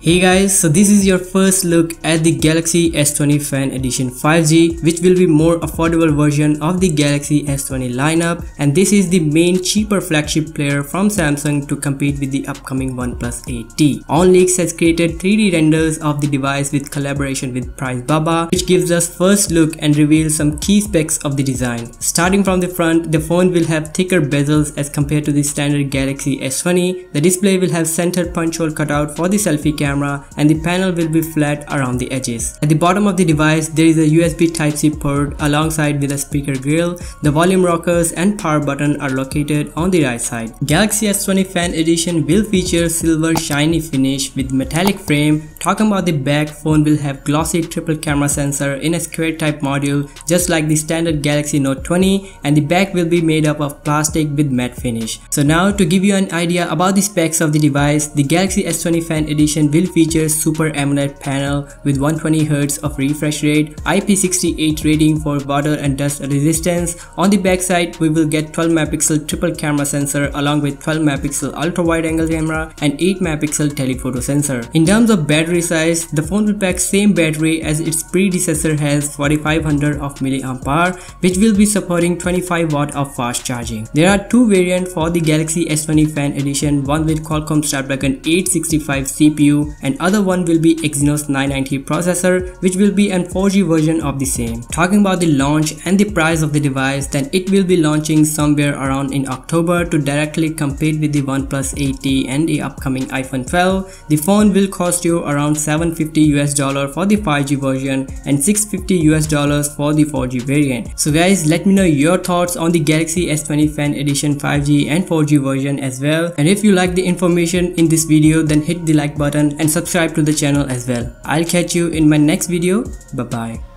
Hey guys, so this is your first look at the Galaxy S20 Fan Edition 5G, which will be more affordable version of the Galaxy S20 lineup, and this is the main cheaper flagship player from Samsung to compete with the upcoming Oneplus 8T. OnLeaks has created 3D renders of the device with collaboration with Price Baba, which gives us first look and reveals some key specs of the design. Starting from the front, the phone will have thicker bezels as compared to the standard Galaxy S20. The display will have center punch hole cutout for the selfie camera, and the panel will be flat around the edges. At the bottom of the device, there is a USB Type-C port alongside with a speaker grill. The volume rockers and power button are located on the right side. Galaxy S20 Fan Edition will feature silver shiny finish with metallic frame. Talking about the back, phone will have glossy triple camera sensor in a square type module just like the standard Galaxy Note 20, and the back will be made up of plastic with matte finish. So now to give you an idea about the specs of the device, the Galaxy S20 Fan Edition will feature Super AMOLED panel with 120Hz of refresh rate, IP68 rating for water and dust resistance. On the back side, we will get 12 megapixel triple camera sensor along with 12 megapixel ultra wide angle camera and 8 megapixel telephoto sensor. In terms of battery size, the phone will pack same battery as its predecessor has, 4500 of mAh, which will be supporting 25 watt of fast charging. There are two variants for the Galaxy S20 Fan Edition, one with Qualcomm Snapdragon 865 CPU and other one will be exynos 990 processor, which will be an 4G version of the same. Talking about the launch and the price of the device, then it will be launching somewhere around in October to directly compete with the Oneplus 8T and the upcoming iPhone 12. The phone will cost you around $750 for the 5G version and $650 for the 4G variant. So guys, let me know your thoughts on the Galaxy S20 Fan Edition 5G and 4G version as well, and if you like the information in this video, then hit the like button and subscribe to the channel as well. I'll catch you in my next video. Bye bye.